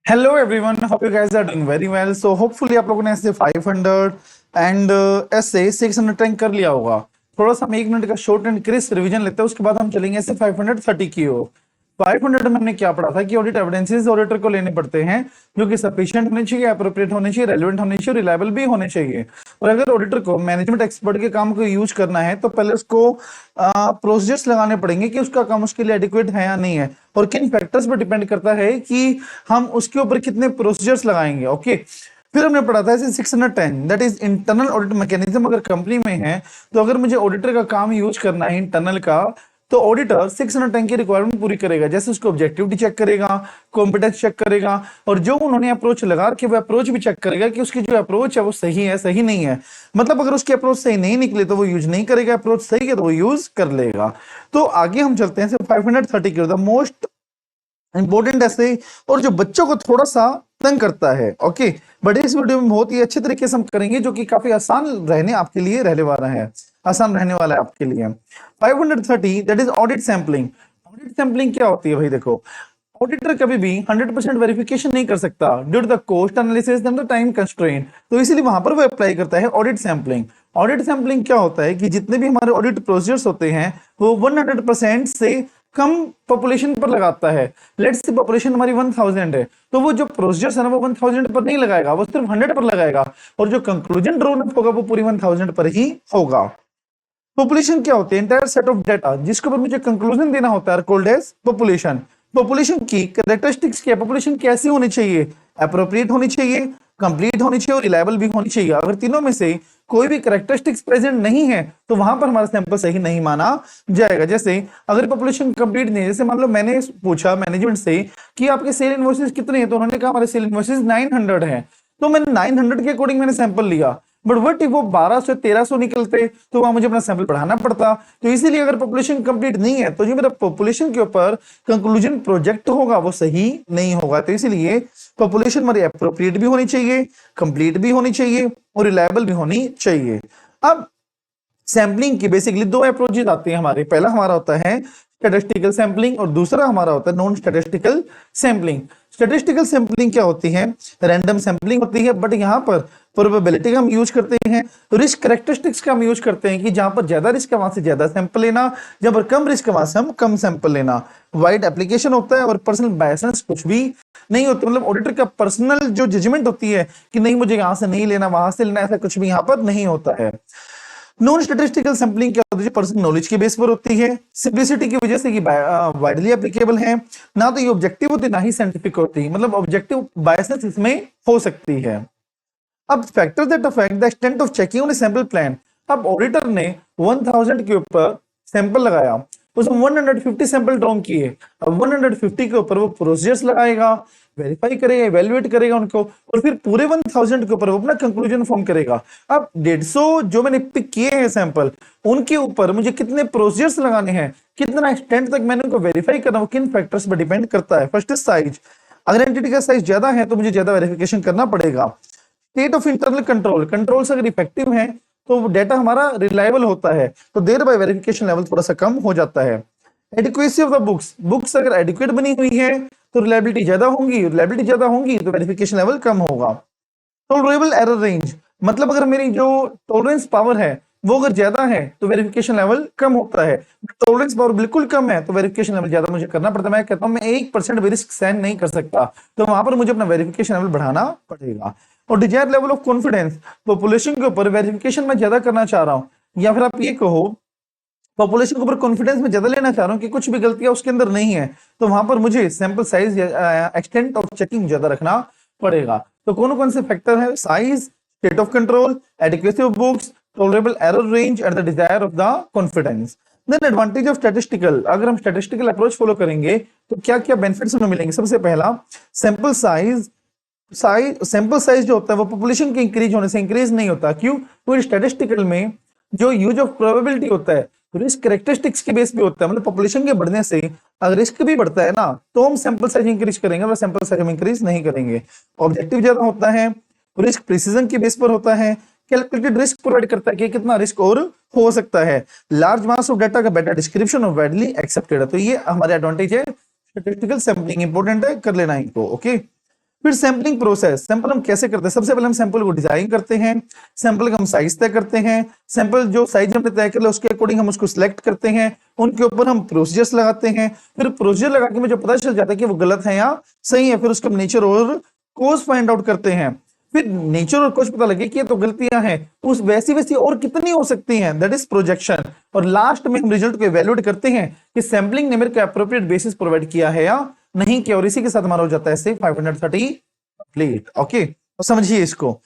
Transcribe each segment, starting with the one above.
Hello everyone, hope you guys are doing very well. So hopefully आप लोगों ने ऐसे 500 एंड ऐसे 600 टैंक कर लिया होगा। थोड़ा सा हम 1 मिनट का शॉर्ट एंड क्रिस्प रिवीजन लेते हैं, उसके बाद हम चलेंगे ऐसे 530 की ओर। 500 में हमने क्या पढ़ा था कि ऑडिट एविडेंसेस ऑडिटर को लेने पड़ते हैं जो कि सफिशिएंट होने चाहिए, अप्रोप्रिएट होने चाहिए, रेलेवेंट होने चाहिए, रिलायबल भी होने चाहिए। और अगर ऑडिटर को मैनेजमेंट एक्सपर्ट के काम को यूज करना है तो पहले उसको प्रोसीजर्स लगाने पड़ेंगे कि उसका काम उसके लिए एडिक्वेट है या नहीं है, और किन फैक्टर्स पर डिपेंड करता है कि हम उसके ऊपर कितने प्रोसीजर्स लगाएंगे। ओके, फिर हमने पढ़ा था ऐसे 610 that is internal audit mechanism. अगर कंपनी में है तो अगर मुझे ऑडिटर का काम यूज करना है इंटरनल का, तो ऑडिटर 610 की रिक्वायरमेंट पूरी करेगा। जैसे उसको ऑब्जेक्टिविटी चेक करेगा, कॉम्पिटेंस चेक करेगा, और जो उन्होंने अप्रोच लगा के वो अप्रोच भी चेक करेगा कि उसकी जो अप्रोच है वो सही है सही नहीं है। मतलब अगर उसकी अप्रोच सही नहीं निकले तो वो यूज नहीं करेगा, अप्रोच सही है तो वो यूज कर लेगा। तो आगे हम चलते हैं 530 की द मोस्ट इंपॉर्टेंट ऐसे, और जो बच्चों को थोड़ा सा तंग करता है। ओके, बट इस वीडियो में बहुत ही अच्छे तरीके से हम करेंगे जो कि काफी आसान रहने आपके लिए रहने वाला है, आसान रहने वाला है आपके लिए। 530 that is audit sampling. Audit sampling क्या होती है भाई? देखो, ऑडिटर कभी भी 100% वेरिफिकेशन नहीं कर सकता due to the cost analysis and the time constraint, तो इसीलिए वहां पर वो अप्लाई करता है ऑडिट सैंपलिंग। ऑडिट सैंपलिंग क्या होता है कि जितने भी हमारे ऑडिट प्रोसीजर्स होते हैं वो 100% से कम पॉपुलेशन पर लगाता है। लेट्स से पॉपुलेशन हमारी 1000 है, तो वो जो प्रोसीजर्स है ना वो 1000 पर नहीं लगाएगा, वो सिर्फ 100 पर लगाएगा, और जो कंक्लूजन ड्रॉन अप होगा वो पूरी 1000 पर ही होगा। पॉपुलेशन क्या होती है? एंटायर सेट ऑफ डेटा जिसके ऊपर मुझे कंक्लूजन देना होता है, कॉल्ड एज पॉपुलेशन। पॉपुलेशन की कैरेक्टरिस्टिक्स क्या? पॉपुलेशन कैसी होनी चाहिए? अप्रोप्रिएट होनी चाहिए, कंप्लीट होनी चाहिए और रिलायबल भी होनी चाहिए। अगर तीनों में से कोई भी कैरेक्टरिस्टिक्स प्रेजेंट नहीं है तो वहां पर हमारा सैंपल सही नहीं माना जाएगा। जैसे अगर पॉपुलेशन कंप्लीट नहीं है, जैसे मान लो मैंने पूछा मैनेजमेंट से कि आपके सेल इनवॉइसेस कितने हैं, तो उन्होंने कहा हमारे सेल इनवॉइसेस 900 हैं, तो मैंने 900 के अकॉर्डिंग मैंने सैंपल लिया। बट वट वो 1200 1300 निकलते तो वहां मुझे अपना सैंपल बढ़ाना पड़ता। तो इसीलिए अगर पॉपुलेशन कंप्लीट नहीं है तो जो मेरा पॉपुलेशन के ऊपर कंक्लूजन प्रोजेक्ट होगा वो सही नहीं होगा। तो इसीलिए पॉपुलेशन हमारी अप्रोप्रिएट भी होनी चाहिए, कंप्लीट भी होनी चाहिए और रिलायबल भी होनी चाहिए। अब सैंपलिंग की बेसिकली दो अप्रोचेज आते हैं हमारे। पहला हमारा होता है स्टैटिस्टिकल सैंपलिंग और दूसरा हमारा होता है non statistical sampling. Statistical sampling क्या होती है? रैंडम सैंपलिंग होती है, बट यहाँ पर प्रोबेबिलिटी का हम यूज करते हैं, रिस्क कैरेक्टरिस्टिक्स का हम यूज करते हैं कि जहां पर ज्यादा रिस्क है वहां से ज्यादा सैंपल लेना, जहां पर कम रिस्क है वहां से हम कम सैंपल लेना। वाइड एप्लीकेशन होता है और पर्सनल बायसेंस कुछ भी नहीं होती। मतलब ऑडिटर का पर्सनल जो जजमेंट होती है कि नहीं मुझे यहां से नहीं लेना वहां से लेना, ऐसा कुछ भी यहाँ पर नहीं होता है। नॉन स्टैटिस्टिकल सैंपलिंग क्या होती है? पर्सनल नॉलेज के बेस पर होती है, सिंप्लिसिटी की वजह से ये वाइडली एप्लीकेबल है, ना तो ये ऑब्जेक्टिव होती ना ही साइंटिफिक होती, मतलब ऑब्जेक्टिव बायसेस इसमें हो सकती है। अब factor that affect the extent of checking on sample plan. अब ऑडिटर ने 1000 के ऊपर सैंपल लगाया, उसमें 150 सैंपल ड्रॉ किए। अब 150 के ऊपर वो प्रोसीजर्स लगाएगा, वेरीफाई करेगा, इवेल्युएट करेगा उनको, और फिर पूरे 1000 के ऊपर वो अपना कंक्लूजन फॉर्म करेगा। अब 150 जो मैंने पिक किए हैं सैंपल, उनके ऊपर मुझे कितने प्रोसीजर्स लगाने हैं, कितना एक्सटेंट तक मैंने उनको वेरीफाई करना, वो किन फैक्टर्स पर डिपेंड करता है। फर्स्ट साइज, अगर एंटिटी का साइज ज्यादा है तो मुझे ज्यादा वेरिफिकेशन करना पड़ेगा। State of internal control, controls अगर इफेक्टिव हैं तो डेटा हमारा रिलायबल होता है, तो देर बाय वेरिफिकेशन लेवल थोड़ा सा कम हो जाता है। Adequacy of the books, books अगर एडिक्वेट बनी हुई है तो रिलायबिलिटी ज्यादा होंगी, रिलायबिलिटी ज्यादा होंगी तो वेरिफिकेशन लेवल कम होगा। टॉलरेबल एरर रेंज, मतलब अगर मेरी जो टॉलरेंस पावर है वो अगर ज्यादा है तो वेरिफिकेशन लेवल कम होता है, टॉलरेंस पावर बिल्कुल कम है तो वेरिफिकेशन लेवल ज्यादा मुझे करना पड़ता है। मैं कहता हूं मैं 1% भी रिस्क सहन नहीं कर सकता, तो वहां पर मुझे अपना वेरिफिकेशन लेवल बढ़ाना पड़ेगा। और desire level of confidence, population के ऊपर वेरिफिकेशन में ज्यादा करना चाह रहा हूं, या फिर आप ये कहो पॉपुलेशन के ऊपर कॉन्फिडेंस में ज्यादा लेना चाह रहा हूं कि कुछ भी गलतियां उसके अंदर नहीं है, तो वहां पर मुझे sample size extent of checking ज्यादा रखना पड़ेगा। तो कौन कौन से फैक्टर है? Size, state of control, adequacy of books, tolerable error range and the desire of the confidence. Then advantage of statistical, अगर हम स्टैटिस्टिकल अप्रोच फॉलो करेंगे तो क्या क्या बेनिफिट्स हमें मिलेंगे? सबसे पहला सैंपल साइज, सैंपल साइज जो होता है वो पॉपुलेशन के इंक्रीज होने से इंक्रीज नहीं होता। क्यों? क्योंकि स्टैटिस्टिकल में जो यूज ऑफ प्रोबेबिलिटी होता है रिस्क कैरेक्टरिस्टिक्स के बेस पे होता है, मतलब पॉपुलेशन के बढ़ने से अगर रिस्क भी बढ़ता है ना तो हम सैंपल साइज इंक्रीज करेंगे, और सैंपल साइज हम इंक्रीज नहीं करेंगे। ऑब्जेक्टिव ज्यादा होता है, रिस्क प्रिसीजन के बेस पर होता है, कैलकुलेटेड रिस्क प्रोवाइड करता है कि कितना रिस्क और हो सकता है, लार्ज मास ऑफ डाटा का बेटर डिस्क्रिप्शन और वाइडली एक्सेप्टेड है। तो ये हमारे एडवांटेज है, स्टैटिस्टिकल सैंपलिंग इंपॉर्टेंट है, कर लेना इनको। ओके, फिर सैंपलिंग प्रोसेस, सैंपल हम कैसे करते हैं? सबसे पहले हम सैंपल को डिजाइन करते हैं, सैंपल का हम साइज तय करते हैं, सैंपल जो साइज हमने तय कर लिया उसके अकॉर्डिंग हम उसको सिलेक्ट करते हैं, उनके ऊपर हम प्रोसीजर्स लगाते हैं, फिर प्रोसीजर लगा के मुझे पता चल जाता है कि वो गलत है या सही है, फिर उसका नेचर और कोज फाइंड आउट करते हैं, फिर नेचर और कोज पता लगे कि ये तो गलतियां हैं, उस वैसी वैसी और कितनी हो सकती हैं, दैट इज प्रोजेक्शन, और लास्ट में हम रिजल्ट को इवैल्यूएट करते हैं कि सैंपलिंग ने मेरे को एप्रोप्रिएट बेसिस प्रोवाइड किया है या नहीं किया, और इसी के साथ हमारा हो जाता है ऐसे 530 कंप्लीट। ओके, तो समझिए इसको।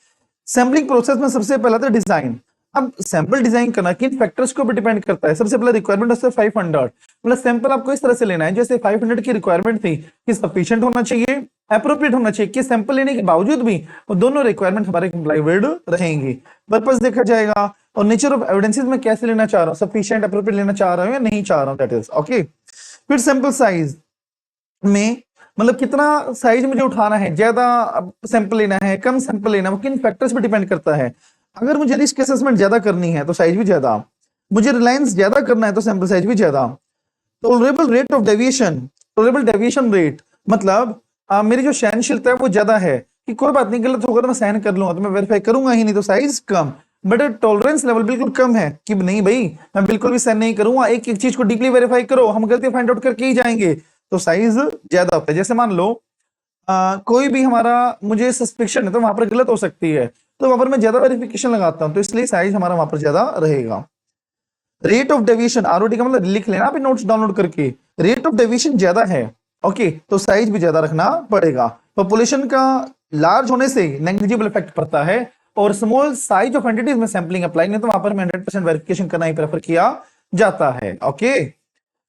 सैंपलिंग प्रोसेस में सबसे पहला था डिजाइन। अब सैंपल डिजाइन करना किन फैक्टर्स को भी डिपेंड करता है। सबसे पहला रिक्वायरमेंट है 500, मतलब सैंपल आपको इस तरह से लेना है जैसे 500 की रिक्वायरमेंट थी कि सफिशिएंट होना चाहिए, एप्रोप्रिएट होना चाहिए, कि सैंपल लेने के बावजूद भी वो दोनों रिक्वायरमेंट हमारे कंप्लाइड रहेंगी। पर्पस देखा जाएगा और नेचर ऑफ एविडेंसेस में कैसे लेना चाह रहा हूं, सफिशिएंट एप्रोप्रिएट लेना चाह रहा हूं या नहीं चाह रहा हूं, दैट इज ओके। फिर सैंपल साइज में मतलब कितना साइज मुझे उठाना है, ज्यादा सैंपल लेना है, कम सैंपल लेना है, वो किन फैक्टर्स पे डिपेंड करता है। अगर मुझे रिस्क असेसमेंट ज्यादा करनी है तो साइज भी ज्यादा, मुझे रिलायंस ज्यादा करना है तो सैंपल साइज भी ज्यादा। Tolerable rate of deviation, tolerable deviation rate मतलब मेरी जो सहनशीलता है वो ज्यादा है कि कोई बात नहीं, गलत होगा तो मैं सहन कर लूंगा, तो मैं वेरीफाई करूंगा ही नहीं, तो size come. But tolerance level बिल्कुल कम है कि नहीं भाई मैं बिल्कुल भी सहन नहीं करूंगा, एक एक चीज को डीपली वेरीफाई करो, हम गलती फाइंड आउट करके ही जाएंगे, तो साइज ज्यादा होता है। जैसे मान लो कोई भी हमारा मुझे सस्पेक्शन है तो वहां पर गलत हो सकती है, तो वहां पर मैं ज्यादा वेरिफिकेशन लगाता हूं, तो इसलिए साइज हमारा वहां पर ज्यादा रहेगा। रेट ऑफ डेविएशन, आरओडी का मतलब लिख लेना आप नोट्स डाउनलोड करके, रेट ऑफ डेविएशन ज्यादा है, ओके, तो साइज भी ज्यादा रखना पड़ेगा। पॉपुलेशन का लार्ज होने से नेग्लिजिबल इफेक्ट पड़ता है, और स्मॉल साइज ऑफ एंटिटीज में सैंपलिंग अप्लाई नहीं, तो वहां पर 100% वेरिफिकेशन करना ही प्रेफर किया जाता है। ओके,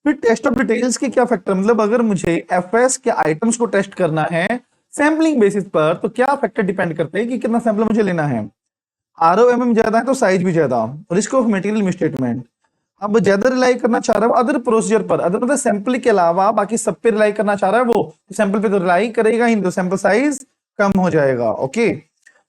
फिर टेस्ट ऑफ डिटेल्स के क्या फैक्टर, मतलब अगर मुझे एफएस के आइटम्स को टेस्ट करना है सैंपलिंग बेसिस पर, तो क्या फैक्टर डिपेंड करते हैं कि कितना सैंपल मुझे लेना है। आरओएमएम ज्यादा है तो साइज भी ज्यादा, रिस्क ऑफ मटेरियल मिसस्टेटमेंट, अब ज्यादा रिलाई करना चाह रहा है अदर प्रोसीजर पर, अदर मतलब सैंपल के अलावा बाकी सब पे रिलाई करना चाह रहा है वो, तो सैंपल पे तो रिलाई करेगा ही, तो सैंपल साइज कम हो जाएगा। ओके,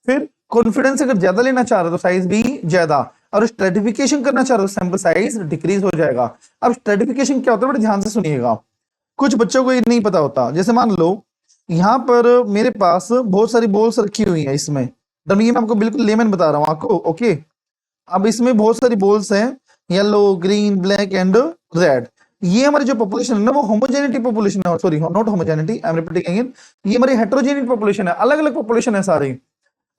फिर कॉन्फिडेंस अगर ज्यादा लेना चाह रहा है तो साइज भी ज्यादा, और स्ट्रेटिफिकेशन करना चाह रहे हो सैंपल साइज डिक्रीज हो जाएगा। अब स्ट्रेटिफिकेशन क्या होता है, बड़े ध्यान से सुनिएगा, कुछ बच्चों को ये नहीं पता होता। जैसे मान लो यहाँ पर मेरे पास बहुत सारी बॉल्स रखी हुई है, इसमें ये मैं आपको बिल्कुल लेमन बता रहा हूँ आपको। ओके, अब इसमें बहुत सारी बॉल्स हैं, yellow, green, black and red. ये हमारी जो पॉपुलेशन है ना वो होमोजेनिटी पॉपुलेशन है, sorry not homogeneity, I am repeating again, ये हमारी हेटेरोजेनिटी पॉपुलेशन है, अलग अलग पॉपुलेशन है सारी।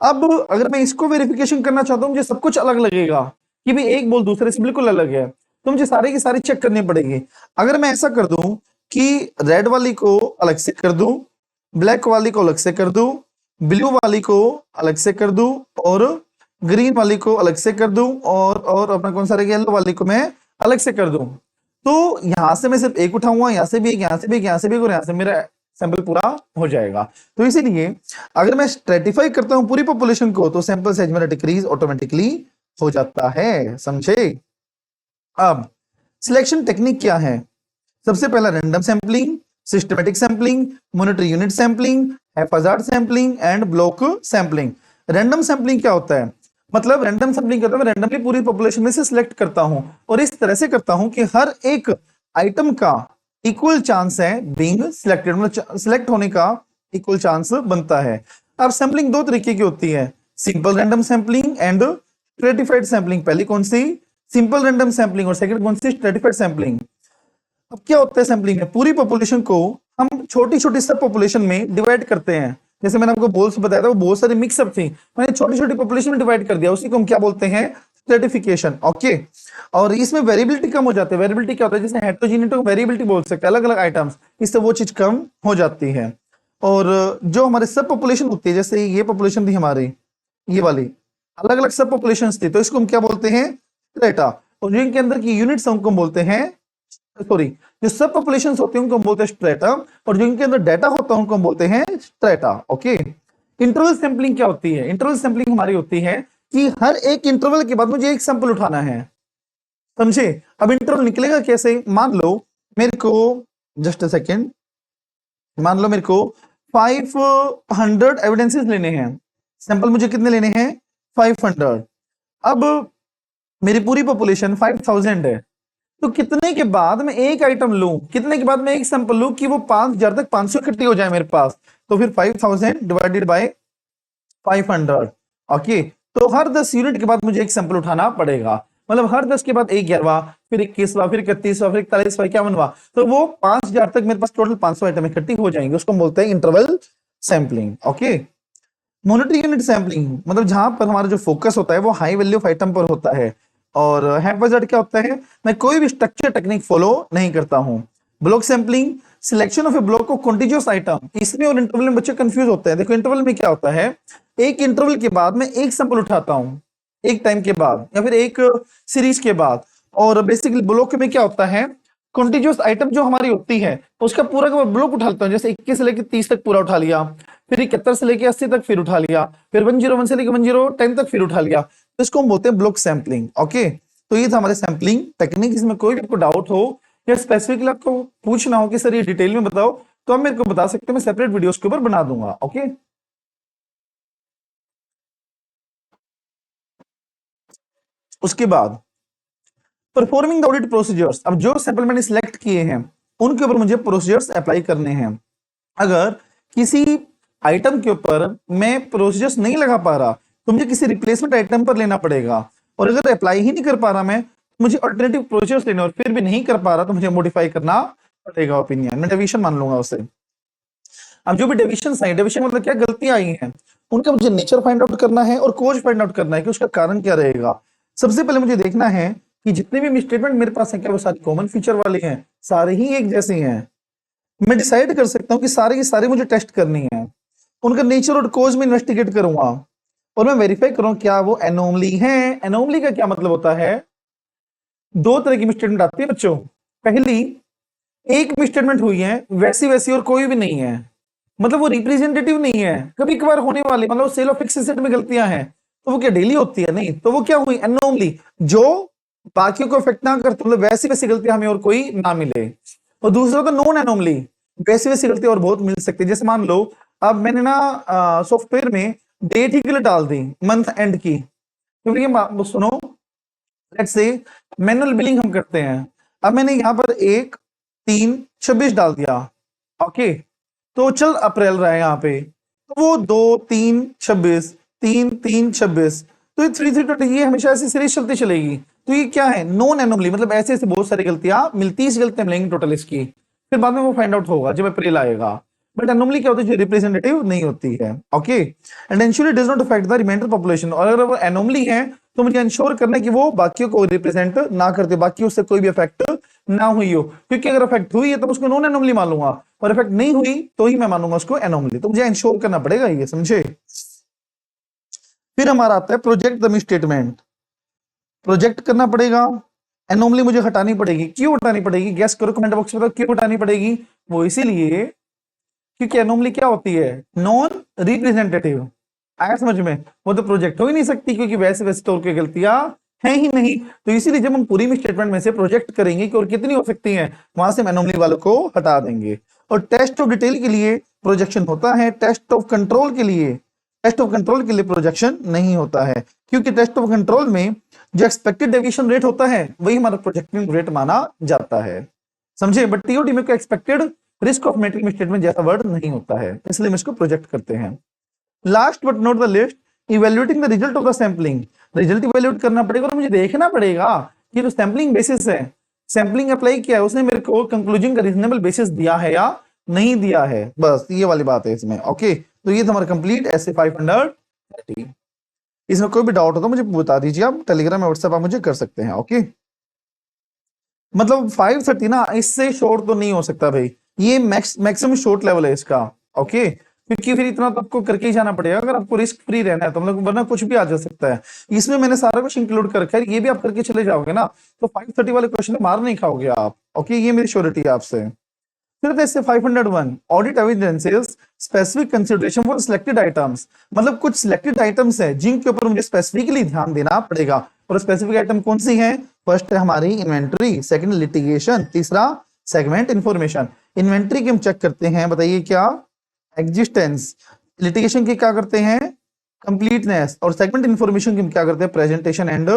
अब अगर मैं इसको वेरिफिकेशन करना चाहता हूं, मुझे सब कुछ अलग लगेगा कि भाई एक बॉल दूसरे से बिल्कुल अलग है, तो मुझे सारी की सारी चेक करनी पड़ेगी। अगर मैं ऐसा कर दूं कि रेड वाली को अलग से कर दूं, ब्लैक वाली को अलग से कर दूं, ब्लू वाली को अलग से कर दूं, और ग्रीन वाली को अलग से कर दूं, और अपना कौन सा रहेगा, येलो वाली को मैं अलग से कर दूं, तो यहां से मैं सिर्फ एक उठाऊंगा, यहां से भी एक, यहां से भी एक, यहां से भी एक, और यहां से मेरा सैंपल पूरा हो जाएगा। तो इसीलिए अगर मैं स्ट्रेटिफाई करता हूं पूरी पॉपुलेशन को, तो सैंपल साइज मेरा डिक्रीज ऑटोमेटिकली हो जाता है, समझे। अब सिलेक्शन टेक्निक क्या है, सबसे पहला random sampling, systematic sampling, monetary unit sampling, haphazard sampling and block sampling. Random sampling क्या होता है, मतलब रैंडम सैंपलिंग करता हूं, मैं रैंडमली पूरी पॉपुलेशन में से सिलेक्ट करता हूं, और इस तरह से करता हूं कि हर एक आइटम का इक्वल चांस है बीइंग सिलेक्टेड, मतलब सिलेक्ट होने का इक्वल चांस बनता है। अब सैंपलिंग दो तरीके की होती है, simple random sampling and stratified sampling. पहली कौन सी, सिंपल रैंडम सैंपलिंग, और सेकंड कौन सी, स्ट्रेटिफाइड सैंपलिंग। अब क्या होता है सैंपलिंग में, पूरी पॉपुलेशन को हम छोटी छोटी सब पॉपुलेशन में डिवाइड करते हैं, जैसे मैंने आपको बोल्स बताया था वो बहुत सारी मिक्सअप थी, मैंने छोटी छोटी पॉपुलेशन में डिवाइड कर दिया, उसी को हम क्या बोलते हैं, स्ट्रेटिफिकेशन। ओके, और इसमें वेरिएबिलिटी कम हो जाती है। वेरिएबिलिटी क्या होता है, जैसे हेटेरोजेनिटी को वेरिएबिलिटी बोल सकते हैं, अलग अलग आइटम्स, इससे वो चीज कम हो जाती है। और जो हमारे सब पॉपुलेशन होती है, जैसे ये पॉपुलेशन थी हमारी, ये वाली अलग अलग सब पॉपुलेशन थी, तो इसको हम क्या बोलते हैं, स्ट्रेटा, और जिनके अंदर की यूनिट्स उनको हम बोलते हैं, सॉरी जो सब पॉपुलेशंस होती हैं उनको हम बोलते हैं स्ट्रेटा, और जो इनके अंदर डाटा होता है उनको हम बोलते हैं स्ट्रेटा। ओके, इंटरवल सैंपलिंग क्या होती है, इंटरवल सैंपलिंग हमारी होती है कि हर एक इंटरवल के बाद मुझे एक सैंपल उठाना है, समझे। अब इंटरवल निकलेगा कैसे, मान लो मेरे को, जस्ट अ सेकेंड, मान लो मेरे को 500 एविडेंसेस लेने हैं, सैंपल मुझे कितने लेने हैं, 500। अब मेरी पूरी पॉपुलेशन 5000 है, तो कितने के बाद मैं एक आइटम लूं, कितने के बाद मैं एक सैंपल लूं कि वो 5,000 तक 500 इकट्ठी हो जाए मेरे पास, तो फिर 5,000 डिवाइडेड बाय 500। ओके, तो हर 10 यूनिट के बाद मुझे एक सैंपल उठाना पड़ेगा, मतलब हर 10 के बाद एक 11वां, फिर 21वां, फिर 31वां, फिर 41वां, 51वां, तो वो 5,000 तक मेरे पास टोटल 500 आइटम इकट्ठी हो जाएंगे, उसको हम बोलते हैं interval sampling. Okay, monetary unit sampling मतलब जहां पर हमारा जो फोकस होता है वो हाई वैल्यू ऑफ आइटम पर होता है। और हैप्पैजार्ड क्या होता है, मैं कोई भी स्ट्रक्चर टेक्निक फॉलो नहीं करता हूं। Block sampling, selection of A block को कॉन्टिन्यूअस आइटम, इसमें और इंटरवल में बच्चे कंफ्यूज होते हैं। देखो इंटरवल में क्या होता है, एक इंटरवल के बाद मैं एक सैंपल उठाता हूं, एक टाइम के बाद या फिर एक सीरीज के बाद। और बेसिकली ब्लॉक में क्या होता है, कॉन्टिन्यूअस आइटम जो हमारी होती है उसका पूरा का ब्लॉक उठाता हूं, जैसे 21 से लेकर 30 तक पूरा उठा लिया, फिर 71 से लेकर 80 तक फिर उठा लिया, फिर 101 से लेकर 110 तक फिर उठा लिया, तो इसको हम बोलते हैं ब्लॉक सैंपलिंग। ओके, तो ये था हमारे सैंपलिंग टेक्निक। इसमें कोई भी आपको डाउट हो या स्पेसिफिकली आपको पूछना हो कि सर ये डिटेल में बताओ, तो आप मेरे को बता सकते हैं, मैं सेपरेट वीडियोस के ऊपर बना दूंगा। ओके, उसके बाद परफॉर्मिंग द ऑडिट प्रोसीजर्स, अब जो सैंपल मैंने सिलेक्ट किए हैं उनके ऊपर मुझे प्रोसीजर्स अप्लाई करने हैं। अगर किसी आइटम के ऊपर मैं प्रोसीजर्स नहीं लगा पा रहा तो मुझे किसी रिप्लेसमेंट आइटम पर लेना पड़ेगा, और अगर अप्लाई ही नहीं कर पा रहा मैं, तो मुझे अल्टरनेटिव प्रोसीजर्स लेने, और फिर भी नहीं कर पा रहा तो मुझे मॉडिफाई करना पड़ेगा ओपिनियन, मैं डेविएशन मान लूंगा उसे। अब जो भी डेविएशन आई, डेविएशन मतलब क्या, गलतियां आई हैं उनका मुझे नेचर फाइंड आउट करना है और कोज फाइंड आउट करना है कि उसका कारण क्या रहेगा। सबसे पहले मुझे देखना है कि जितने भी स्टेटमेंट मेरे पास है क्या वो सारे कॉमन फीचर वाले हैं, सारे ही एक जैसे हैं। मैं डिसाइड कर सकता हूँ कि सारे के सारे मुझे टेस्ट करनी है, उनका नेचर और कोज में इन्वेस्टिगेट करूंगा, और मैं वेरीफाई करूँ क्या वो एनोमली है। एनोमली का क्या मतलब होता है, दो तरह की मिसस्टेटमेंट आती है बच्चों। पहली, एक मिसस्टेटमेंट हुई है वैसी वैसी और कोई भी नहीं है, मतलब वो रिप्रेजेंटेटिव नहीं है, कभी कभार होने वाली, मतलब सेल ऑफ फिक्स एसेट में गलतियां हैं, तो वो क्या डेली होती है, नहीं, तो वो क्या हुई एनोमली, जो बाकियों को इफेक्ट ना करते, मतलब वैसी वैसी गलतियां हमें और कोई ना मिले। और दूसरा तो नॉन एनोमली, वैसी वैसी गलतियां और बहुत मिल सकती है। जैसे मान लो अब मैंने ना सॉफ्टवेयर में डेट ही गलत डाल दी मंथ एंड की, क्योंकि सुनो, लेट्स से मैनुअल बिलिंग हम करते हैं, अब मैंने यहां पर 1/3/26 डाल दिया। ओके, तो चल अप्रैल रहा है यहाँ पे, तो वो 2/3/26, 3/3/26, तो ये 3/3/20, ये हमेशा ऐसी सीरीज चलती चलेगी। तो ये क्या है, नॉन एनोमली, मतलब ऐसे ऐसे बहुत सारी गलतियां मिलती, 30 गलतियां मिलेंगी टोटल इसकी, फिर बाद में वो फाइंड आउट होगा जब अप्रैल आएगा। बट एनोमली क्या होती है, जो रिप्रेजेंटेटिव नहीं होती है। Okay, and ensure it does not affect the remainder population, और अगर वो एनोमली है तो मुझे इंश्योर करना है कि वो बाकियों को रिप्रेजेंट ना करते, बाकी उससे कोई भी अफेक्ट ना हुई हो, क्योंकि अगर अफेक्ट हुई है तो उसको नॉन एनोमली मान लूंगा, और इफेक्ट नहीं हुई तो ही मैं मानूंगा उसको एनोमली, तो मुझे इंश्योर करना पड़ेगा ये, समझे। फिर हमारा आता है प्रोजेक्ट द स्टेटमेंट, प्रोजेक्ट करना पड़ेगा, एनोमली मुझे हटानी पड़ेगी। क्यों हटानी पड़ेगी, गैस करो कमेंट बॉक्स में, बताओ क्यों हटानी पड़ेगी। वो इसीलिए क्योंकि एनोमली क्या होती है, नॉन रिप्रेजेंटेटिव, आया समझ में, वो तो प्रोजेक्ट हो ही नहीं सकती क्योंकि वैसे वैसे तौर की गलतियां है ही नहीं। तो इसीलिए जब हम पूरी स्टेटमेंट में से प्रोजेक्ट करेंगे कि और कितनी हो सकती है, वहां से हम एनोमली वालों को हटा देंगे। और टेस्ट ऑफ डिटेल के लिए प्रोजेक्शन होता है, टेस्ट ऑफ कंट्रोल के लिए, टेस्ट ऑफ कंट्रोल के लिए प्रोजेक्शन नहीं होता है, क्योंकि टेस्ट ऑफ कंट्रोल में जो एक्सपेक्टेड डेविएशन रेट होता है वही हमारा प्रोजेक्टिंग रेट माना जाता है, समझे। बट टीओडी में कोई expected risk of making statement जैसा वर्ड नहीं होता है, इसलिए हम इसको प्रोजेक्ट करते हैं। Last but not the list, evaluating the result of the sampling, result evaluate करना पड़ेगा और मुझे देखना पड़ेगा कि जो सैंपलिंग बेसिस है, सैंपलिंग अप्लाई किया है, उसने मेरे को कंक्लूजन का रीजनेबल बेसिस दिया है या नहीं दिया है, बस ये वाली बात है इसमें। ओके, तो ये हमारा कंप्लीट ऐसे 530। इसमें कोई भी डाउट हो तो मुझे बता दीजिए, आप टेलीग्राम या व्हाट्सएप आप मुझे कर सकते हैं। ओके, मतलब 530 ना, इससे शॉर्ट तो नहीं हो सकता भाई, ये मैक्सिमम शॉर्ट लेवल है इसका। ओके, क्योंकि फिर इतना तो आपको करके ही जाना पड़ेगा अगर आपको रिस्क फ्री रहना है, तो मतलब वरना कुछ भी आ जा सकता है। इसमें मैंने सारा कुछ इंक्लूड कर रखा है, ये भी आप करके चले जाओगे ना तो 530 वाले क्वेश्चन मार नहीं खाओगे आप। ओके, ये मेरी श्योरिटी है आपसे। फिर जैसे 501 audit evidences specific consideration for selected items, मतलब कुछ सिलेक्टेड आइटम्स है जिनके ऊपर मुझे स्पेसिफिकली ध्यान देना पड़ेगा। और स्पेसिफिक आइटम कौन सी है, फर्स्ट है हमारी इन्वेंट्री, सेकंड लिटिगेशन, तीसरा सेगमेंट इंफॉर्मेशन। इन्वेंट्री की हम चेक करते हैं, बताइए क्या, एग्जिस्टेंस। लिटिगेशन की क्या करते हैं, कंप्लीटनेस। और सेगमेंट इंफॉर्मेशन की हम क्या करते हैं, प्रेजेंटेशन एंड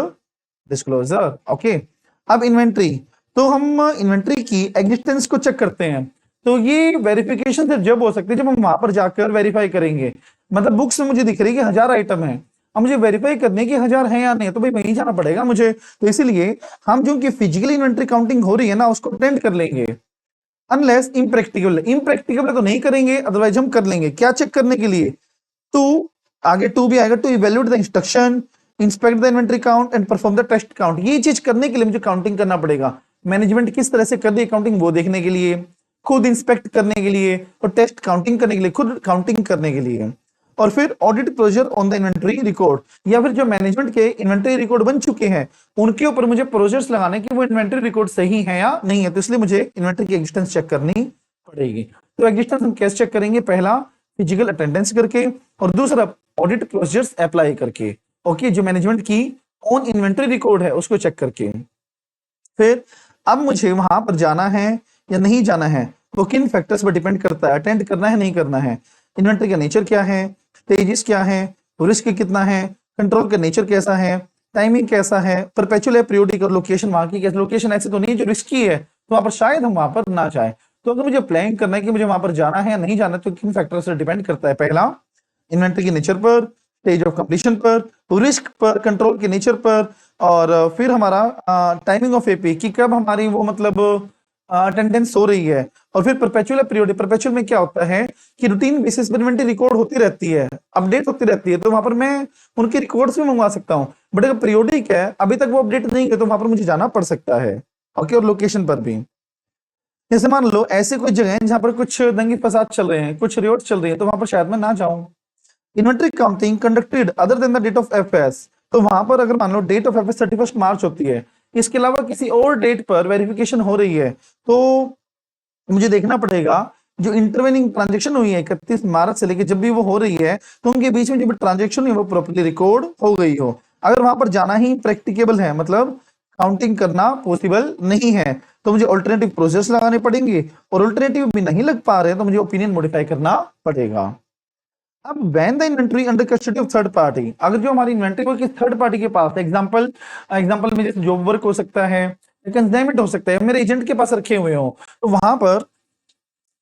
डिस्क्लोजर। ओके, अब इन्वेंट्री, तो हम इन्वेंट्री की एग्जिस्टेंस को चेक करते हैं। तो ये वेरिफिकेशन सिर्फ जब हो सकती है जब हम वहां पर जाकर वेरीफाई करेंगे। मतलब बुक्स में मुझे दिख रही है कि 1000 आइटम है, अब मुझे वेरीफाई करने की 1000 है या नहीं, तो भाई वहीं जाना पड़ेगा मुझे। तो इसीलिए हम जो कि फिजिकली इन्वेंट्री काउंटिंग हो रही है ना, उसको अटेंड कर लेंगे। अनलेस इम्प्रैक्टिकल तो नहीं करेंगे, अदरवाइज हम कर लेंगे। क्या चेक करने के लिए? टू, आगे टू भी आएगा, to evaluate the instruction, inspect the inventory count and perform the test count. ये चीज करने के लिए मुझे काउंटिंग करना पड़ेगा। मैनेजमेंट किस तरह से कर रही है काउंटिंग वो देखने के लिए, खुद इंस्पेक्ट करने के लिए, और टेस्ट काउंटिंग करने के लिए, खुद काउंटिंग करने के लिए। और फिर audit procedure on the inventory record, या फिर जो मैनेजमेंट के इन्वेंटरी रिकॉर्ड बन चुके हैं उनके ऊपर मुझे प्रोसीजर्स लगाने कि वो इन्वेंटरी रिकॉर्ड सही है या नहीं है। तो इसलिए मुझे इन्वेंटरी की एग्जिस्टेंस चेक करनी पड़ेगी। तो एग्जिस्टेंस हम कैसे चेक करेंगे? पहला फिजिकल अटेंडेंस करके, और दूसरा ऑडिट प्रोसीजर्स अप्लाई करके। ओके, जो मैनेजमेंट की ऑन इन्वेंटरी रिकॉर्ड है उसको चेक करके। फिर अब मुझे वहां पर जाना है या नहीं जाना है, वो किन फैक्टर्स पर डिपेंड करता है, अटेंड करना है नहीं करना है, इन्वेंटरी का नेचर क्या है, स्टेजेस क्या है, रिस्क कितना है, कंट्रोल का नेचर कैसा है, टाइमिंग कैसा है, परपेचुअल है, पीरियोडिक, और लोकेशन वहां की कैसे। लोकेशन ऐसे तो नहीं है जो रिस्की है, तो वहां पर शायद हम वहां पर ना जाए। तो अगर मुझे प्लान करना है कि मुझे वहां पर जाना है या नहीं जाना, तो किन फैक्टर्स पर डिपेंड करता है? पहला इन्वेंटरी के नेचर पर, स्टेज ऑफ कंप्लीशन पर, रिस्क पर, कंट्रोल के नेचर पर, और फिर हमारा टाइमिंग ऑफ एपी कि कब हमारी वो मतलब अटेंडेंस हो रही है। और फिर परपेचुअल पीरियोडिक, परपेचुअल में क्या होता है कि रूटीन बेसिस पर इन्वेंटरी रिकॉर्ड होती रहती है, अपडेट होती रहती है, तो वहां पर मैं उनके रिकॉर्ड्स भी मंगवा सकता हूँ। बट अगर पीरियोडिक है, अभी तक वो अपडेट नहीं है, तो वहां पर मुझे जाना पड़ सकता है। ओके, और लोकेशन पर भी। जैसे मान लो ऐसे कोई जगह है जहां पर कुछ दंगे फसाद चल रहे हैं, कुछ रिवॉर्ड चल रही है, तो वहां पर शायद मैं ना जाऊं। Inventory counting conducted other than the date of FS, तो वहां पर अगर मान लो डेट ऑफ एफएस 31 मार्च होती है, इसके अलावा किसी और डेट पर वेरिफिकेशन हो रही है, तो मुझे देखना पड़ेगा जो इंटरवेनिंग ट्रांजेक्शन हुई है 31 मार्च से लेकर जब भी वो हो रही है, तो उनके बीच में जो भी ट्रांजेक्शन हुई वो प्रॉपर्ली रिकॉर्ड हो गई हो। अगर वहां पर जाना ही प्रैक्टिकेबल है, मतलब काउंटिंग करना पॉसिबल नहीं है, तो मुझे ऑल्टरनेटिव प्रोसेस लगाने पड़ेंगे, और ऑल्टरनेटिव भी नहीं लग पा रहे तो मुझे ओपिनियन मॉडिफाई करना पड़ेगा। अब when the inventory under custody of third party, अगर जो हमारी इन्वेंटरी को किसी थर्ड पार्टी के पास है, एग्जांपल में जैसे जॉब वर्क हो सकता है, कंसाइनमेंट हो सकता है, मेरे एजेंट के पास रखे हुए हो, तो वहां पर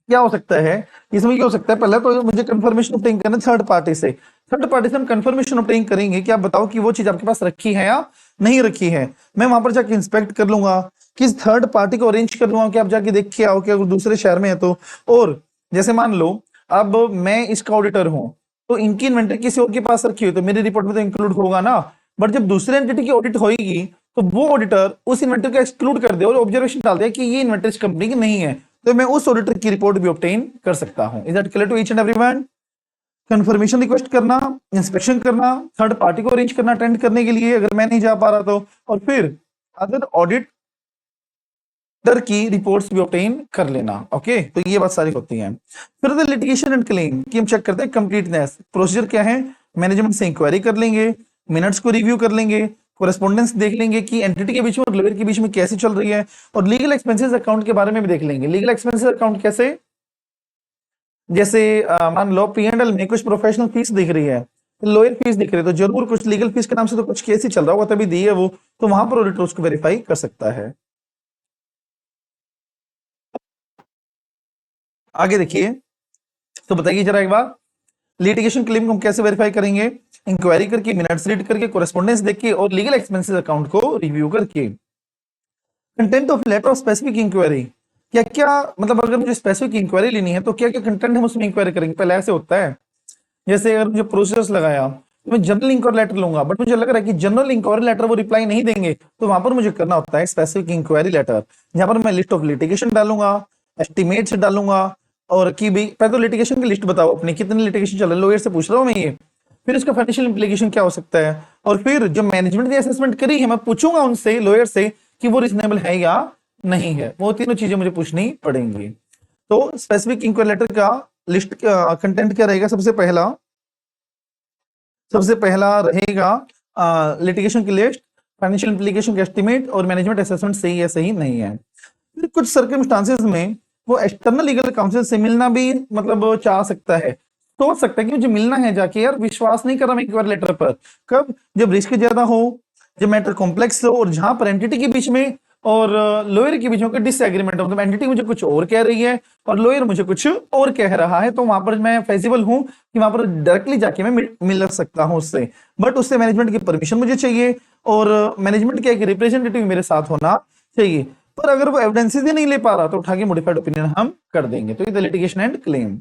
क्या हो सकता है? इसमें क्या हो सकता है? पहले तो मुझे कंफर्मेशन ऑब्टेन करना थर्ड पार्टी से। थर्ड पार्टी से हम कंफर्मेशन ऑब्टेन करेंगे कि आप बताओ कि वो चीज आपके पास रखी है या नहीं रखी है। मैं वहां पर जाके इंस्पेक्ट कर लूंगा, किस थर्ड पार्टी को अरेंज कर लूंगा कि आप जाके देख के आओ कि अगर दूसरे शहर में है तो। और जैसे मान लो अब मैं इसका ऑडिटर हूं, तो इनकी इन्वेंटरी किसी और के पास रखी हुई तो मेरी रिपोर्ट में तो इंक्लूड होगा ना। बट जब दूसरे एंटिटी की ऑडिट होगी, तो वो ऑडिटर उस इन्वेंटरी को एक्सक्लूड कर दे और ऑब्जर्वेशन डाल दे कि ये इन्वेंटरी इस कंपनी की नहीं है, तो मैं उस ऑडिटर की रिपोर्ट भी ऑब्टेन कर सकता हूं। Is that clear to each and everyone? Confirmation request करना, इंस्पेक्शन करना, थर्ड पार्टी को अरेंज करना अटेंड करने के लिए अगर मैं नहीं जा पा रहा तो, और फिर अदर ऑडिट की रिपोर्ट्स भी ऑब्टेन कर लेना। ओके, तो ये बात सारी होती है। फिर द लिटिगेशन एंड क्लेम की हम चेक करते हैं कंप्लीटनेस। प्रोसीजर क्या है? मैनेजमेंट से इंक्वायरी कर लेंगे, मिनट्स को रिव्यू कर लेंगे, कोरेस्पोंडेंस देख लेंगे कि एंटिटी के बीच में और लॉयर के बीच में कैसी चल रही है, और लीगल एक्सपेंसेस अकाउंट के बारे में भी देख लेंगे। लीगल एक्सपेंसेस अकाउंट कैसे? जैसे मान लो P&L में कुछ प्रोफेशनल फीस दिख रही है, लॉयर फीस दिख रही है, तो जरूर कुछ लीगल फीस के नाम से तो कुछ केस ही चल रहा होगा, तभी दी है वो, तो वहां पर ऑडिटर उसको वेरीफाई कर सकता है। आगे देखिए, तो बताइए जरा एक बार, लिटिगेशन क्लेम को हम कैसे वेरीफाई करेंगे? इंक्वायरी करके, मिनट्स रीड करके, कोरेस्पोंडेंस देख के, और लीगल एक्सपेंसेस अकाउंट को रिव्यू करके। Content of letter of specific inquiry, क्या क्या मतलब अगर मुझे स्पेसिफिक इंक्वायरी लेनी है तो क्या क्या कंटेंट हम उसमें इंक्वायरी करेंगे? पहले ऐसे होता है, जैसे अगर मुझे प्रोसेस लगाया तो मैं जनरल इंक्वायरी लेटर लूंगा, बट मुझे लग रहा है कि जनरल इंक्वायरी लेटर वो रिप्लाई नहीं देंगे, तो वहां पर मुझे करना होता है स्पेसिफिक इंक्वायरी लेटर, जहां पर मैं लिस्ट ऑफ लिटिगेशन डालूंगा, एस्टिमेट्स डालूंगा, और कि भी पहले तो लिटिगेशन की लिस्ट बताओ अपनी, कितने लिटिगेशन चल रहे, लॉयर से पूछ रहा हूँ मैं ये। फिर उसका फाइनेंशियल इंप्लीकेशन क्या हो सकता है, और फिर जो मैनेजमेंट ने असेसमेंट करी है मैं पूछूंगा उनसे, लॉयर से, कि वो रिजनेबल है या नहीं है। वो तीनों चीजें मुझे पूछनी पड़ेंगी। तो स्पेसिफिक इंक्वायरी लेटर का लिस्ट कंटेंट क्या रहेगा? सबसे पहला रहेगा लिटिगेशन की लिस्ट, फाइनेंशियल इंप्लीकेशन का एस्टीमेट, और मैनेजमेंट असेसमेंट सही है सही नहीं है। फिर कुछ सर्कमस्टांसेस में वो एक्सटर्नल लीगल काउंसिल से मिलना भी मतलब चाह सकता है, सोच सकता है कि मुझे मिलना है जाके, यार विश्वास नहीं कर रहा मैं इंक्वायरी लेटर पर। कब? जब रिस्क ज्यादा हो, जब मैटर कॉम्प्लेक्स हो, और जहां पर एंटिटी के बीच में और लोअर के बीच में डिसएग्रीमेंट, मतलब एंटिटी मुझे कुछ और कह रही है और लोअर मुझे कुछ और कह रहा है, तो वहां पर मैं फेजिबल हूं कि वहां पर डायरेक्टली जाके मैं मिल सकता हूं उससे, बट उससे मैनेजमेंट की परमिशन मुझे चाहिए और मैनेजमेंट का एक रिप्रेजेंटेटिव मेरे साथ होना चाहिए। पर अगर वो एविडेंसेस ही नहीं ले पा रहा तो उठा के मॉडिफाइड ओपिनियन हम कर देंगे। तो ये लिटिगेशन एंड क्लेम।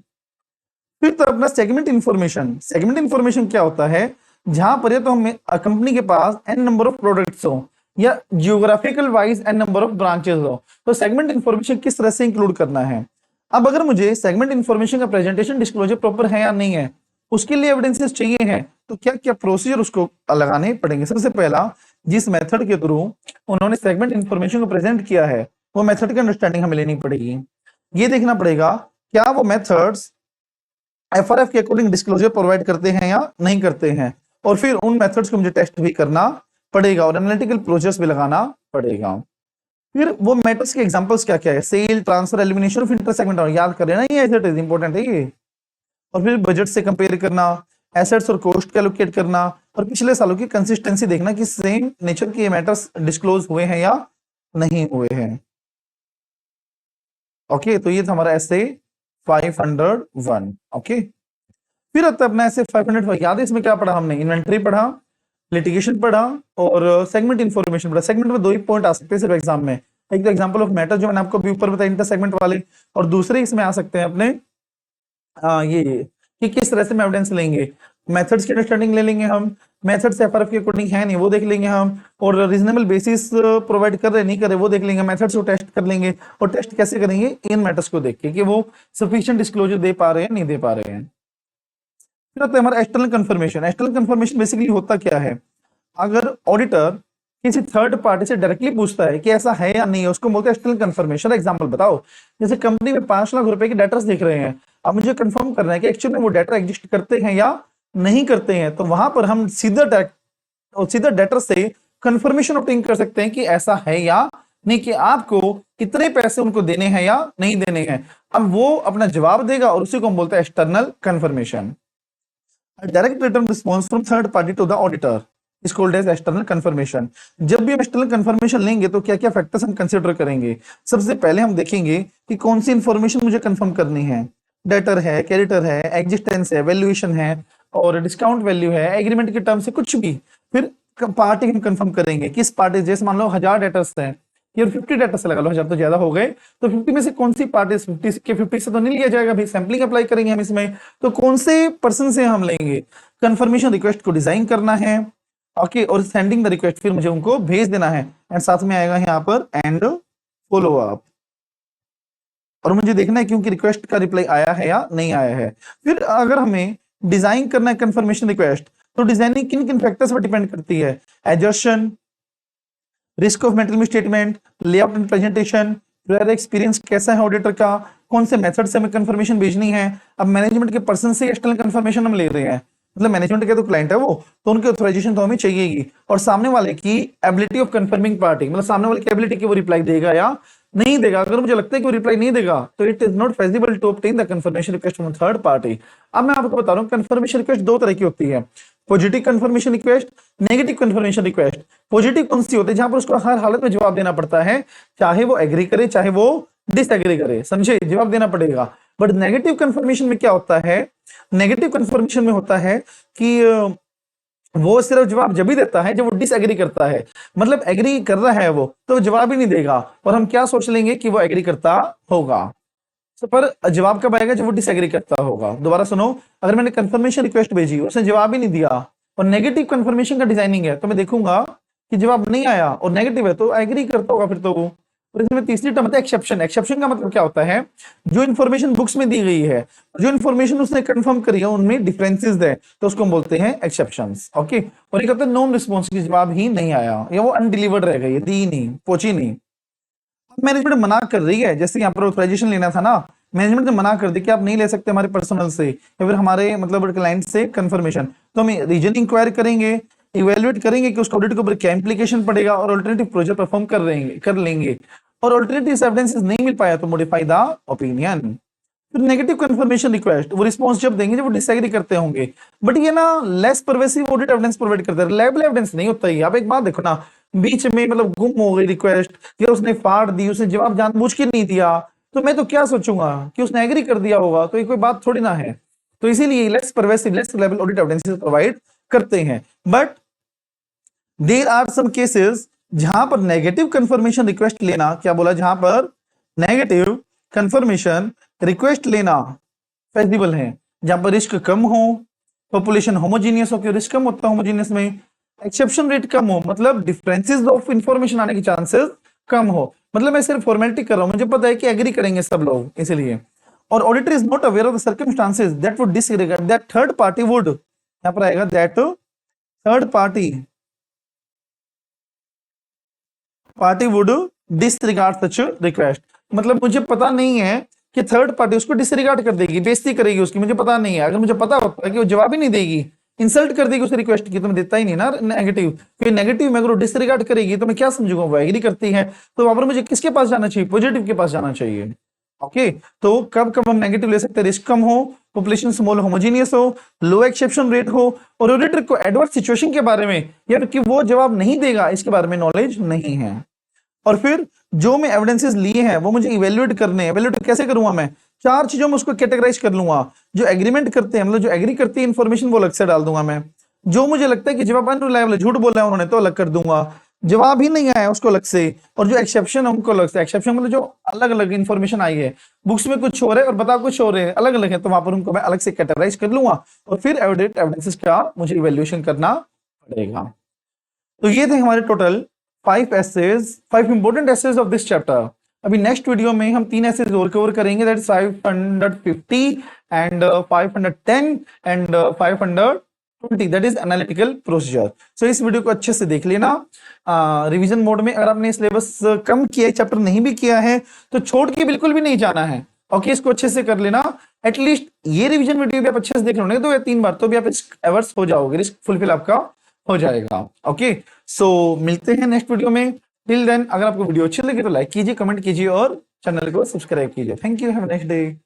फिर तो अपना सेगमेंट इन्फॉर्मेशन। सेगमेंट इन्फॉर्मेशन क्या होता है, जहां पर या तो हम कंपनी के पास एन नंबर ऑफ प्रोडक्ट्स हो या geographical wise n number of branches हो, तो सेगमेंट इन्फॉर्मेशन किस तरह से इंक्लूड करना है। अब अगर मुझे सेगमेंट इन्फॉर्मेशन का प्रेजेंटेशन डिस्क्लोजर प्रॉपर है या नहीं है, उसके लिए एविडेंसेस चाहिए हैं, तो क्या क्या प्रोसीजर उसको लगाने पड़ेंगे। सबसे पहला, जिस मेथड के थ्रू उन्होंने सेगमेंट इन्फॉर्मेशन को प्रेजेंट किया है वो मेथड की अंडरस्टैंडिंग हमें लेनी पड़ेगी। ये देखना पड़ेगा क्या वो मेथड्स एफआरएफ के अकॉर्डिंग डिस्क्लोजर प्रोवाइड करते हैं या नहीं करते हैं, और फिर उन मेथड्स को मुझे टेस्ट भी करना पड़ेगा और एनालिटिकल प्रोसेस भी लगाना पड़ेगा। फिर वो मैटर्स के एग्जांपल्स क्या क्या है, sale, transfer, elimination of inter segment, याद कर लेना, ये इट इज इंपॉर्टेंट है ये। और फिर बजट से कंपेयर करना, एसेट्स और कॉस्ट को एलोकेट करना, और पिछले सालों की कंसिस्टेंसी देखना कि सेम नेचर के मैटर्स डिस्क्लोज हुए हैं या नहीं हुए हैं। ओके, तो ये था हमारा ऐसे 501। ओके, फिर आता है अपना ऐसे 500। याद है इसमें क्या पढ़ा हमने, इन्वेंटरी पढ़ा, लिटिगेशन पढ़ा और सेगमेंट इन्फॉर्मेशन पढ़ा। सेगमेंट में दो ही पॉइंट आ सकते हैं सिर्फ एग्जाम में, एक तो एग्जांपल ऑफ मैटर जो मैंने आपको अभी ऊपर बताया इंटर सेगमेंट वाले, और दूसरे इसमें आ सकते हैं अपने ये कि किस तरह से हम एविडेंस लेंगे। मेथड्स की अंडरस्टैंडिंग ले लेंगे हम, मेथड्स एफआरएफ के अकॉर्डिंग है नहीं वो देख लेंगे हम, और रीजनेबल बेसिस प्रोवाइड कर रहे नहीं कर रहे वो देख लेंगे, मेथड्स को टेस्ट कर लेंगे, और टेस्ट कैसे करेंगे, इन मैटर्स को देख के कि वो सफिशिएंट डिस्क्लोजर दे पा रहे हैं नहीं दे पा रहे हैं। फिर आता है हमारा external confirmation. External confirmation basically होता क्या है, अगर ऑडिटर किसी थर्ड पार्टी से डायरेक्टली पूछता है कि ऐसा है या नहीं है, उसको बोलते हैं एक्सटर्नल कंफर्मेशन। एग्जांपल बताओ, जैसे कंपनी में 5 लाख रुपए के डेटर्स दिख रहे हैं, अब मुझे कंफर्म करना है कि एक्चुअली में वो डेटर एग्जिस्ट करते हैं या नहीं करते हैं, तो वहां पर हम सीधा डेटर से कंफर्मेशन ऑब्टेन कर सकते हैं कि ऐसा है या नहीं, कि आपको कितने पैसे उनको देने हैं या नहीं देने हैं। अब वो अपना जवाब देगा और उसी को हम बोलते हैं external confirmation. Direct return response from third party to the auditor is called as external confirmation. जब भी हम एक्सटर्नल कंफर्मेशन लेंगे तो क्या क्या फैक्टर्स हम कंसीडर करेंगे। सबसे पहले हम देखेंगे कि कौन सी इंफॉर्मेशन मुझे कंफर्म करनी है, डेटर है, क्रेडिटर है, एग्जिस्टेंस है, वैल्यूएशन है और डिस्काउंट वैल्यू है, एग्रीमेंट के टर्म से कुछ भी। फिर पार्टी हम कंफर्म करेंगे किस पार्टी, जैसे मान लो 1000 डेटर्स हैं, ये 50 डेटा से लगा लो, 1000 तो ज्यादा हो गए, तो 50 में से कौन सी पार्टी, 50 से तो नहीं लिया जाएगा भाई, सैंपलिंग अप्लाई करेंगे हम इसमें, तो कौन से पर्सन से हम लेंगे। कंफर्मेशन रिक्वेस्ट को डिजाइन करना है, ओके, और सेंडिंग द रिक्वेस्ट, फिर मुझे उनको भेज देना है, एंड साथ में आएगा यहाँ पर एंड फॉलो अप, और मुझे देखना है क्योंकि रिक्वेस्ट का रिप्लाई आया है या नहीं आया है। फिर अगर हमें डिजाइन करना है कंफर्मेशन रिक्वेस्ट, तो डिजाइनिंग किन किन फैक्टर्स पर डिपेंड करती है, assertion, risk of metal statement, layout and presentation, prior experience कैसा है ऑडिटर का, कौन से मेथड से हमें कंफर्मेशन भेजनी है। अब मैनेजमेंट के पर्सन से एक्सटर्नल कंफर्मेशन हम ले रहे हैं, मतलब मैनेजमेंट के तो क्लाइंट है वो, तो उनकी ऑथराइजेशन तो हमें चाहिएगी, और सामने वाले की एबिलिटी ऑफ कंफर्मिंग पार्टी, मतलब सामने वाले की एबिलिटी की वो रिप्लाई देगा या नहीं देगा। अगर मुझे लगता है कि वो रिप्लाई नहीं देगा तो it is not feasible to obtain the confirmation request from third party. अब मैं आपको बता रहा हूं कंफर्मेशन रिक्वेस्ट दो तरह की होती है, positive confirmation request, negative confirmation request. Positive कौन सी होती है, जहां पर उसको हर हालत में जवाब देना पड़ता है, चाहे वो एग्री करे चाहे वो डिसएग्री करे, समझे, जवाब देना पड़ेगा। बट नेगेटिव कंफर्मेशन में क्या होता है, नेगेटिव कंफर्मेशन में होता है कि वो सिर्फ जवाब जब ही देता है जब वो डिसएग्री करता है, मतलब एग्री कर रहा है वो तो जवाब ही नहीं देगा, और हम क्या सोच लेंगे कि वो एग्री करता होगा, पर जवाब कब आएगा, जब वो डिसएग्री करता होगा। दोबारा सुनो, अगर मैंने कंफर्मेशन रिक्वेस्ट भेजी, उसने जवाब ही नहीं दिया, और नेगेटिव कंफर्मेशन का डिजाइनिंग है, तो मैं देखूंगा कि जवाब नहीं आया और नेगेटिव है तो एग्री करता होगा फिर तो वो। और इसमें तीसरी टर्म है एक्सेप्शन। एक्सेप्शन का मतलब क्या होता है, जो इन्फॉर्मेशन बुक्स में दी गई है, जो इन्फॉर्मेशन उसने कंफर्म करी है उनमें डिफरेंसेस है, तो उसको हम बोलते हैं एक्सेप्शंस। ओके, और एक होता है नॉन रिस्पॉन्स, की जवाब ही नहीं आया या वो अनडिलीवर्ड रह गई, दी नहीं, पहुंची नहीं। मैनेजमेंट मना कर रही है, जैसे यहाँ पर ऑथराइजेशन लेना था ना, मैनेजमेंट ने मना कर दी कि आप नहीं ले सकते हमारे पर्सनल से या फिर हमारे मतलब क्लाइंट से कंफर्मेशन, तो हम रीजन इंक्वायर करेंगे, इवेल्युएट करेंगे कि उस ऑडिट के ऊपर क्या इंप्लीकेशन पड़ेगा, और अल्टरनेटिव प्रोजेक्ट परफॉर्म कर लेंगे, और अल्टरनेटिव एविडेंसेस नहीं मिल पाया तो मॉडिफाई द ओपिनियन। फिर नेगेटिव कंफर्मेशन रिक्वेस्ट, वो रिस्पॉन्स जब देंगे जब वो डिसएग्री करते होंगे, बट ये ना less pervasive audit evidence provide करता है, रिलायबल एविडेंस नहीं होता है। आप एक बात देखो ना, बीच में मतलब गुम हो गई रिक्वेस्ट, या उसने फाड़ दी, उसने जवाब जानबूझ के नहीं दिया, तो मैं तो क्या सोचूंगा कि उसने एग्री कर दिया होगा, तो ये कोई बात थोड़ी ना है। तो इसीलिए less pervasive, less level audit evidences provide करते हैं। But there are some cases जहां पर नेगेटिव कंफर्मेशन रिक्वेस्ट लेना, क्या बोला, जहां पर नेगेटिव कंफर्मेशन रिक्वेस्ट लेना फेजिबल है, जहां पर रिस्क कम हो, पॉपुलेशन होमोजीनियस हो, क्यों रिस्क कम होता है होमोजीनियस में, एक्सेप्शन रेट कम हो, मतलब डिफरेंसेस ऑफ इंफॉर्मेशन आने के चांसेस कम हो, मतलब मैं सिर्फ फॉर्मेलिटी कर रहा हूं, मुझे पता है कि एग्री करेंगे सब लोग, इसलिए। और auditor is not aware of the circumstances that would disregard, that third party would, यहां पर आएगा that third party would disregard such request, मतलब मुझे पता नहीं है कि थर्ड पार्टी उसको डिसरिगार्ड कर देगी, बेइज्जती करेगी उसकी, मुझे पता नहीं है। अगर मुझे पता होता है कि वो जवाब ही नहीं देगी, इंसल्ट कर देगी उस रिक्वेस्ट की, तो मैं देता ही नहीं ना नेगेटिव, क्योंकि नेगेटिव में अगर वो डिसरिगार्ड करेगी तो मैं क्या समझूंगा वो एग्री करती है, तो वहां पर मुझे किसके पास जाना चाहिए, पॉजिटिव के पास जाना चाहिए। ओके, तो कब कब हम नेगेटिव ले सकते हैं, रिस्क कम हो, पॉपुलेशन स्मॉल होमोजीनियस हो, लो एक्सेप्शन रेट हो, और ऑडिटर को एडवर्स सिचुएशन के बारे में या कि वो जवाब नहीं देगा इसके बारे में नॉलेज नहीं है। और फिर जो मैं एविडेंसेस लिए हैं वो मुझे इवेल्युएट करने हैं, इवेल्युएट कैसे करूंगा मैं, चार चीजों में उसको कैटेगराइज कर लूंगा। जो एग्रीमेंट करते हैं, मतलब जो एग्री करती है इन्फॉर्मेशन, वो अलग से डाल दूंगा मैं। जो मुझे लगता है कि जवाब अनरिलायबल, झूठ बोला है उन्होंने, तो अलग कर दूंगा। जवाब ही नहीं आया उसको अलग से, और जो एक्सेप्शन है उनको अलग से। एक्सेप्शन मतलब जो अलग अलग इन्फॉर्मेशन आई है, बुक्स में कुछ हो रहा है और बता कुछ हो रहे हैं, अलग अलग है, तो वहां पर उनको मैं अलग से कैटेगराइज कर लूंगा, और फिर एविडेंसेस का मुझे इवेल्युएशन करना पड़ेगा। तो ये थे हमारे total 5 important assays of this chapter. अभी नेक्स्ट वीडियो में हम 3 एसेज और कवर करेंगे, that 550 and 510 and 520, that is analytical procedure. So इस वीडियो को अच्छे से देख लेना रिवीजन मोड में। अगर आपने सिलेबस कम किया है, चैप्टर नहीं भी किया है, तो छोड़ के बिल्कुल भी नहीं जाना है। ओके, इसको अच्छे से कर लेना। एटलीस्ट ये रिवीजन वीडियो भी आप अच्छे से देख लोगे 2 या 3 बार, तो भी आप एवर्स हो जाओगे, रिस्क फुलफिल आपका हो जाएगा। ओके, सो मिलते हैं नेक्स्ट वीडियो में। टिल देन, अगर आपको वीडियो अच्छी लगी तो लाइक कीजिए, कमेंट कीजिए और चैनल को सब्सक्राइब कीजिए। Thank you, have a next day.